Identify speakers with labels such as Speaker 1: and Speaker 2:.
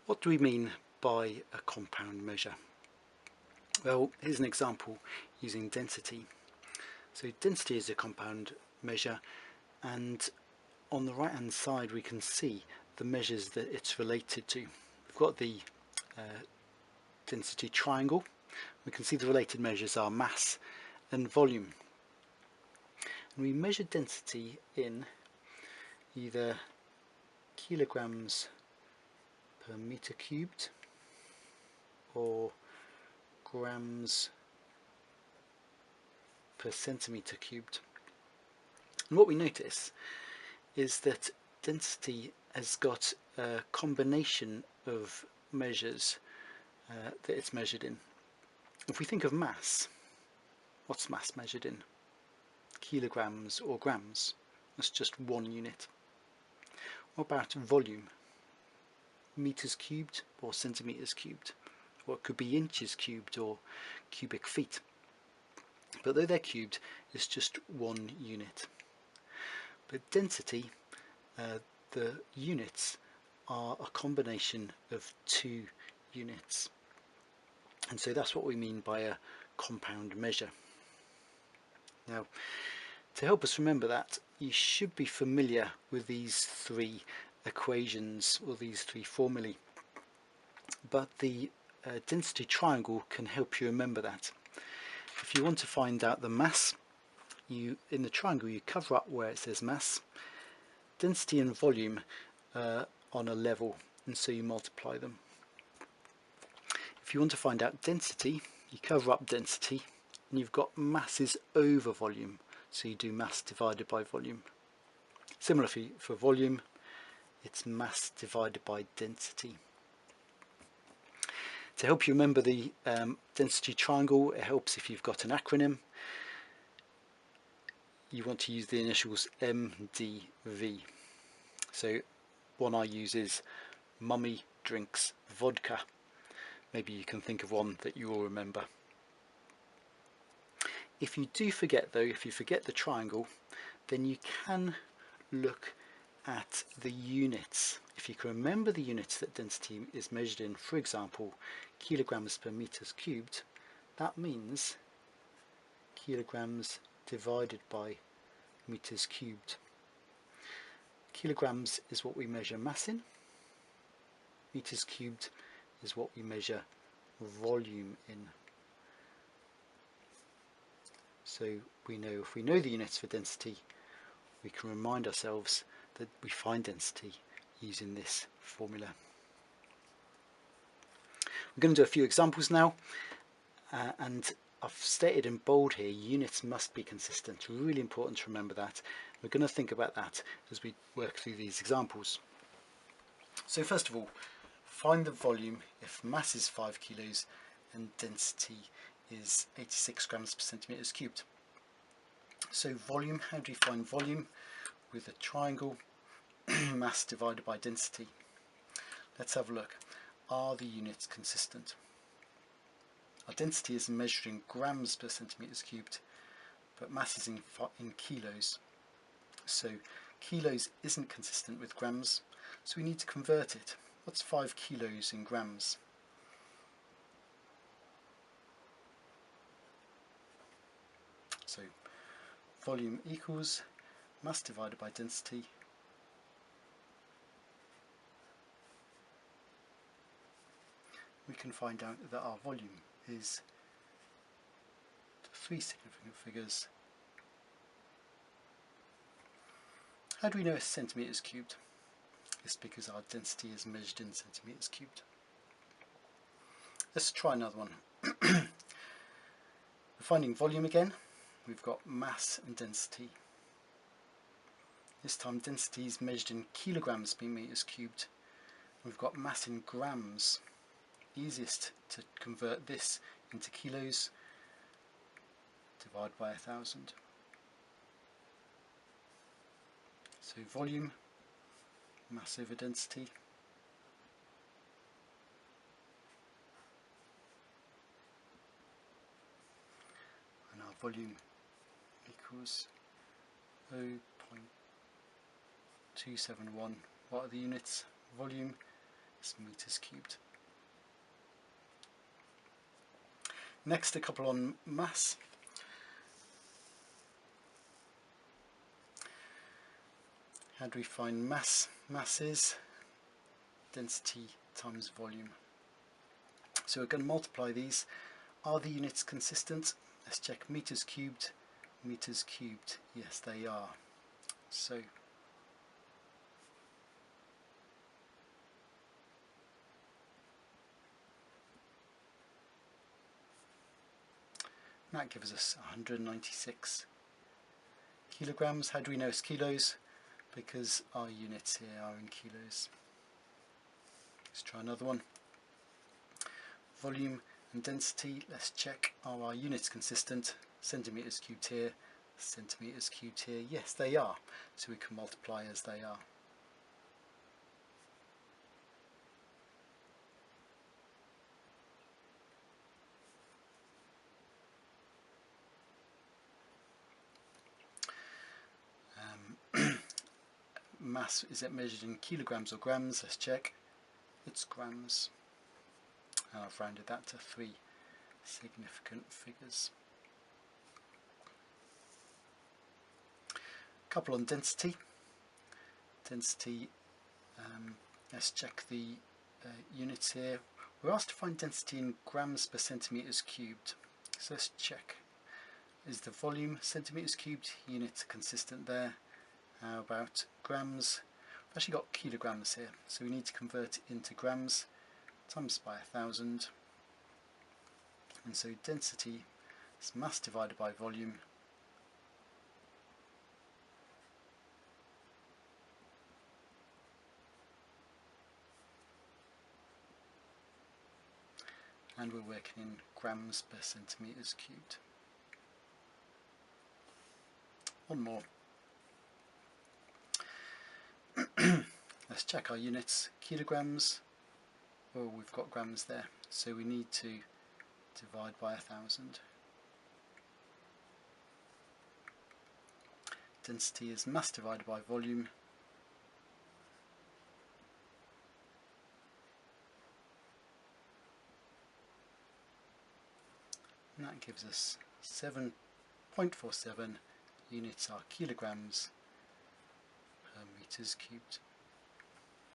Speaker 1: What do we mean by a compound measure? Well, here's an example using density. So density is a compound measure, and on the right hand side we can see the measures that it's related to. We've got the density triangle. We can see the related measures are mass and volume. And we measure density in either kilograms per meter cubed or grams per centimeter cubed. And what we notice is that density has got a combination of measures that it's measured in. If we think of mass, what's mass measured in? Kilograms or grams? That's just one unit. What about volume? Meters cubed or centimeters cubed? Or it could be inches cubed or cubic feet. But though they're cubed, it's just one unit. But density, the units are a combination of two units. And so that's what we mean by a compound measure. Now, to help us remember that, you should be familiar with these three equations or these three formulae. But the density triangle can help you remember that. If you want to find out the mass, in the triangle you cover up where it says mass, density and volume on a level, and so you multiply them. If you want to find out density, you cover up density and you've got masses over volume, so you do mass divided by volume. Similarly for volume, it's mass divided by density. To help you remember the density triangle, it helps if you've got an acronym. You want to use the initials MDV. So one I use is Mummy Drinks Vodka. Maybe you can think of one that you will remember. If you do forget though, if you forget the triangle, then you can look at the units. If you can remember the units that density is measured in, for example, kilograms per meters cubed, that means kilograms divided by meters cubed. Kilograms is what we measure mass in. Meters cubed is what we measure volume in. So we know, if we know the units for density, we can remind ourselves that we find density using this formula. We're going to do a few examples now, and I've stated in bold here, units must be consistent. Really important to remember that. We're going to think about that as we work through these examples. So first of all, find the volume if mass is 5 kilos and density is 86 grams per centimeters cubed. So volume, how do you find volume? With a triangle, mass divided by density. Let's have a look. Are the units consistent? Our density is measured in grams per centimeters cubed, but mass is in kilos. So kilos isn't consistent with grams, so we need to convert it. What's 5 kilos in grams? So volume equals mass divided by density. We can find out that our volume is three significant figures. How do we know it's centimeters cubed? It's because our density is measured in centimeters cubed. Let's try another one. We're finding volume again. We've got mass and density. This time density is measured in kilograms per meters cubed. We've got mass in grams. Easiest to convert this into kilos. Divide by 1,000. So volume, mass over density. And our volume equals 0.271. What are the units? Volume as meters cubed. Next, a couple on mass. How do we find mass? Mass is density times volume. So we're going to multiply these. Are the units consistent? Let's check. Meters cubed, meters cubed. Yes, they are. So that gives us 196 kilograms. How do we know it's kilos? Because our units here are in kilos. Let's try another one. Volume and density. Let's check. Are our units consistent? Centimeters cubed here, centimeters cubed here. Yes, they are. So we can multiply as they are. Mass, is it measured in kilograms or grams? Let's check. It's grams. And I've rounded that to 3 significant figures. Couple on density. Density, let's check the units here. We're asked to find density in grams per centimeters cubed. So let's check. Is the volume centimeters cubed? Units are consistent there. How about grams? We've actually got kilograms here, so we need to convert it into grams, times by 1000. And so density is mass divided by volume. And we're working in grams per centimeters cubed. One more. Let's check our units. Kilograms, well, we've got grams there, so we need to divide by 1000. Density is mass divided by volume. And that gives us 7.47 units are kilograms per meters cubed.